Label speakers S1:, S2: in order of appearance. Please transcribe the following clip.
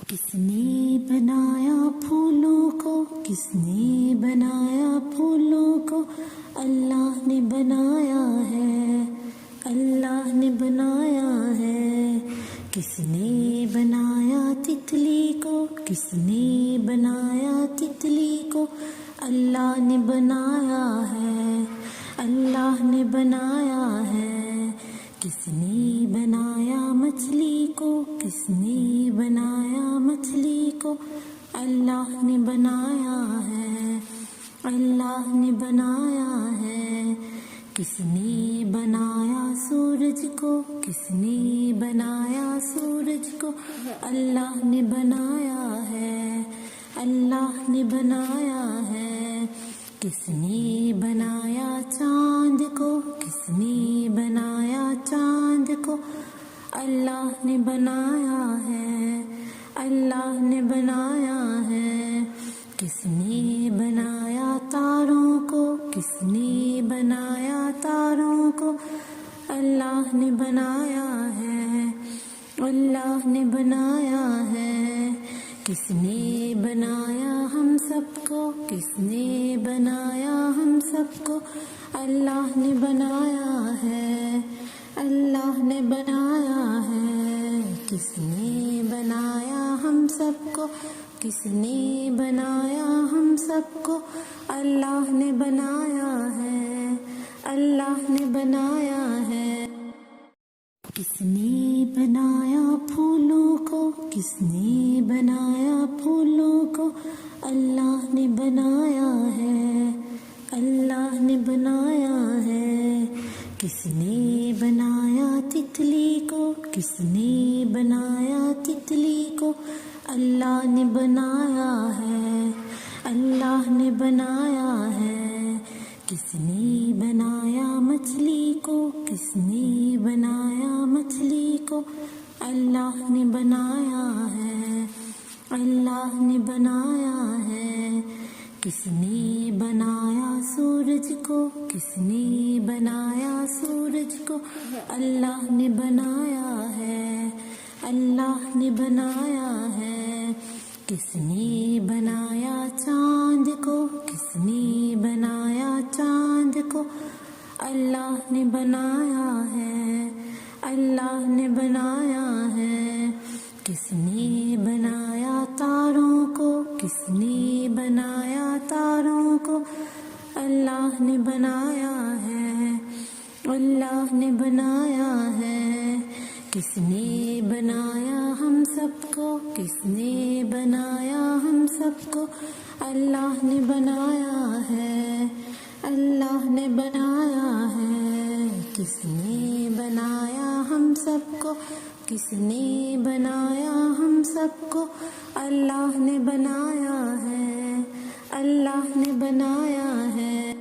S1: کس نے بنایا پھولوں کو، کس نے بنایا پھولوں کو، اللہ نے بنایا ہے، اللہ نے بنایا ہے۔ کس نے بنایا تتلی کو، کس نے بنایا تتلی کو، اللہ نے بنایا ہے، اللہ نے بنایا ہے۔ کس نے بنایا مچھلی کو، کس نے بنایا مچھلی کو، اللہ نے بنایا ہے، اللہ نے بنایا ہے۔ کس نے بنایا سورج کو، کس نے بنایا سورج کو، اللہ نے بنایا ہے، اللہ نے بنایا ہے۔ کس نے بنایا چاند کو، کس نے بنایا چاند کو، اللہ نے بنایا ہے، اللہ نے بنایا ہے۔ کس نے بنایا تاروں کو، کس نے بنایا تاروں کو، اللہ نے بنایا ہے، اللہ نے بنایا ہے۔ کس نے بنایا ہم سب کو، کس نے بنایا ہم سب کو، اللہ نے بنایا ہے، اللہ نے بنایا ہے۔ کس نے بنایا ہم سب کو، کس نے بنایا ہم سب کو، اللہ نے بنایا ہے، اللہ نے بنایا ہے۔ کس نے بنایا پھولوں کو، کس نے بنایا پھولوں کو، اللہ نے بنایا ہے، اللہ نے بنایا ہے۔ کس نے بنایا تتلی کو، کس نے بنایا تتلی کو، اللہ نے بنایا ہے، اللہ نے بنایا ہے۔ کس نے بنایا مچھلی کو، کس نے بنایا مچھلی کو، اللہ نے بنایا ہے، اللہ نے بنایا ہے۔ کس نے بنایا سورج کو، کس نے بنایا سورج کو، اللہ نے بنایا ہے، اللہ نے بنایا ہے۔ کس نے بنایا چاند کو، کس نے بنایا چاند کو، اللہ نے بنایا ہے، اللہ نے بنایا ہے۔ کس نے بنایا تاروں کو، کس نے بنایا تاروں کو، اللہ نے بنایا ہے، اللہ نے بنایا ہے۔ کس نے بنایا ہم سب کو، کس نے بنایا ہم سب کو، اللہ نے بنایا ہے، اللہ نے بنایا ہے۔ کس نے بنایا ہم سب کو، کس نے بنایا ہم سب کو، اللہ نے بنایا ہے، اللہ نے بنایا ہے۔